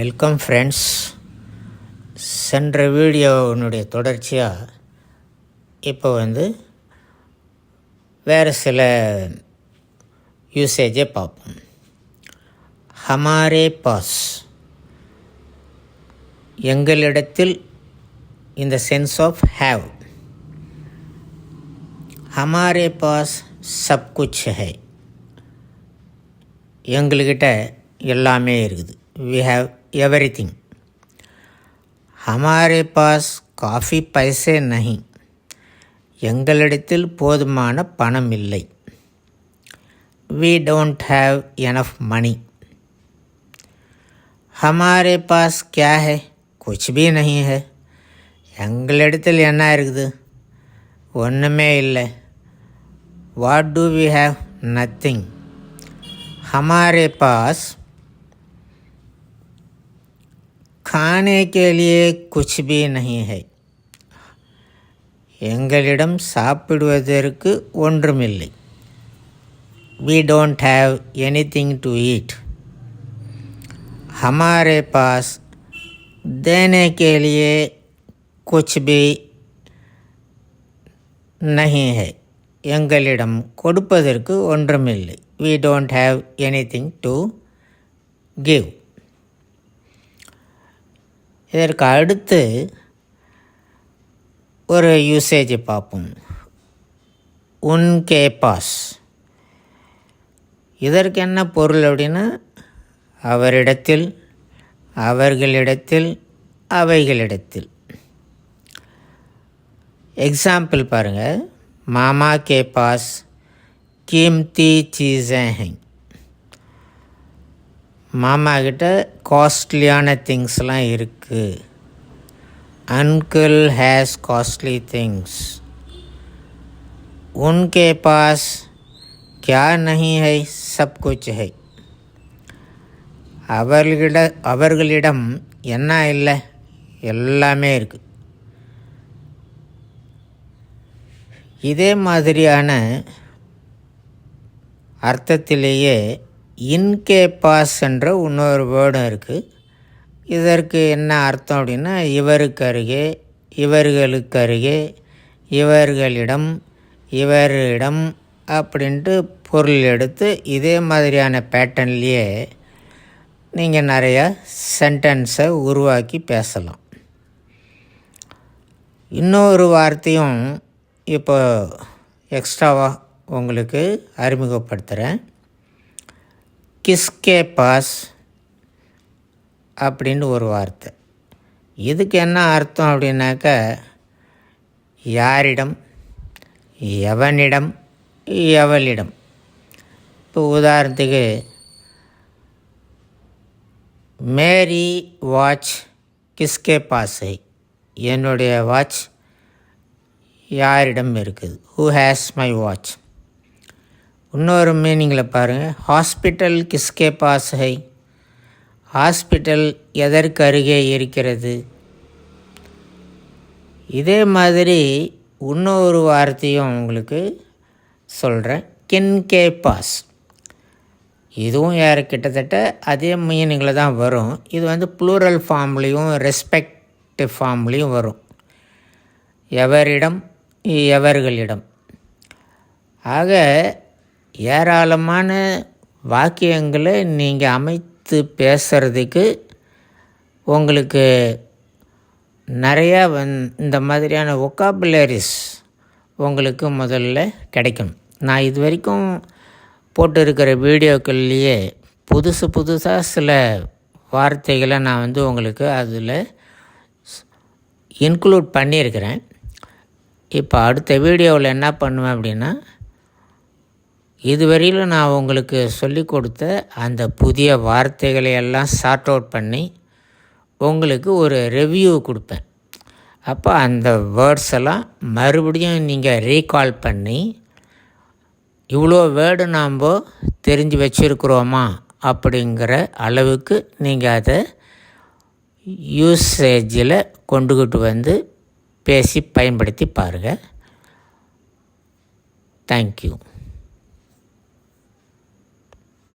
Welcome friends. சென்ற வீடியோனுடைய தொடர்ச்சியாக இப்போ வேறு சில யூசேஜை பார்ப்போம். ஹமாரே பாஸ், எங்களிடத்தில், இந்த சென்ஸ் ஆஃப் ஹேவ். ஹமாரே பாஸ் சப் குச் ஹை, எங்கள்கிட்ட எல்லாமே இருக்குது. We have everything. हमारे पास काफ़ी पैसे नहीं, எங்களிடத்தில் போதுமான பணம் இல்லை. We don't have enough money. हमारे पास क्या है, कुछ भी नहीं है, எங்களிடத்தில் என்ன இருக்குது, ஒன்றுமே இல்லை. What do we have? Nothing. हमारे पास खाने के लिए कुछ भी नहीं है, எங்களிடம் சாப்பிடுவதற்கு ஒன்றுமில்லை. We don't have anything to eat. हमारे पास देने के लिए कुछ भी नहीं है, எங்களிடம் கொடுப்பதற்கு ஒன்றுமில்லை. We don't have anything to give. இதற்கு அடுத்து ஒரு யூசேஜை பார்ப்போம். உன்கே பாஸ், இதற்கு என்ன பொருள் அப்படின்னா, அவரிடத்தில், அவர்களிடத்தில், அவைகளிடத்தில். எக்ஸாம்பிள் பாருங்கள். மாமா கே பாஸ் कीमती चीज़ें हैं, மாமா கிட்ட காஸ்ட்லியான திங்ஸ்லாம் இருக்குது. Uncle has costly things. உன்கே பாஸ் क्या नहीं है, सब कुछ है, அவர்களிடம் என்ன இல்லை, எல்லாமே இருக்குது. இதே மாதிரியான அர்த்தத்திலேயே இன்கே பாஸ் என்ற இன்னொரு வேர்டும் இருக்குது. இதற்கு என்ன அர்த்தம் அப்படின்னா, இவருக்கு அருகே, இவர்களுக்கு அருகே, இவர்களிடம், இவரிடம் அப்படின்ட்டு பொருள் எடுத்து இதே மாதிரியான பேட்டர்ன்லேயே நீங்கள் நிறையா சென்டென்ஸை உருவாக்கி பேசலாம். இன்னொரு வார்த்தையும் இப்போ எக்ஸ்ட்ராவாக உங்களுக்கு அறிமுகப்படுத்துகிறேன். கிஸ்கே பாஸ் அப்படின்னு ஒரு வார்த்தை. இதுக்கு என்ன அர்த்தம் அப்படின்னாக்கா, யாரிடம், எவனிடம், எவளிடம். இப்போ உதாரணத்துக்கு, மேரி வாட்ச் கிஸ்கே பாஸ் ஹை, என்னுடைய வாட்ச் யாரிடம் இருக்குது, ஹூ ஹேஸ் மை வாட்ச். இன்னொரு மீனிங்கில் பாருங்கள். ஹாஸ்பிட்டல் கிஸ்கே பாஸ் ஹை, ஹாஸ்பிட்டல் எதற்கு அருகே இருக்கிறது. இதே மாதிரி இன்னொரு வார்த்தையும் உங்களுக்கு சொல்கிறேன். கின்கே பாஸ், இதுவும் யார் கிட்டத்தட்ட அதே மீனிங்கில் தான் வரும். இது ப்ளூரல் ஃபார்ம்லேயும் ரெஸ்பெக்டிவ் ஃபார்ம்லேயும் வரும். எவரிடம், எவர்களிடம். ஆக ஏராளமான வாக்கியங்களை நீங்கள் அமைத்து பேசுகிறதுக்கு உங்களுக்கு நிறையா இந்த மாதிரியான ஒக்காபுலரிஸ் உங்களுக்கு முதல்ல கிடைக்கும். நான் இது வரைக்கும் போட்டிருக்கிற வீடியோக்கள்லேயே புதுசாக சில வார்த்தைகளை நான் உங்களுக்கு அதில் இன்க்ளூட் பண்ணியிருக்கிறேன். இப்போ அடுத்த வீடியோவில் என்ன பண்ணுவேன் அப்படின்னா, இதுவரையிலும் நான் உங்களுக்கு சொல்லி கொடுத்த அந்த புதிய வார்த்தைகளை எல்லாம் சார்ட் அவுட் பண்ணி உங்களுக்கு ஒரு ரிவ்யூ கொடுப்பேன். அப்போ அந்த வேர்ட்ஸ் எல்லாம் மறுபடியும் நீங்கள் ரீகால் பண்ணி, இவ்வளோ வேர்டு நாம் தெரிஞ்சு வச்சுருக்குறோமா அப்படிங்கிற அளவுக்கு நீங்கள் அதை யூசேஜில் கொண்டுக்கிட்டு பேசி பயன்படுத்தி பாருங்கள். தேங்க்யூ.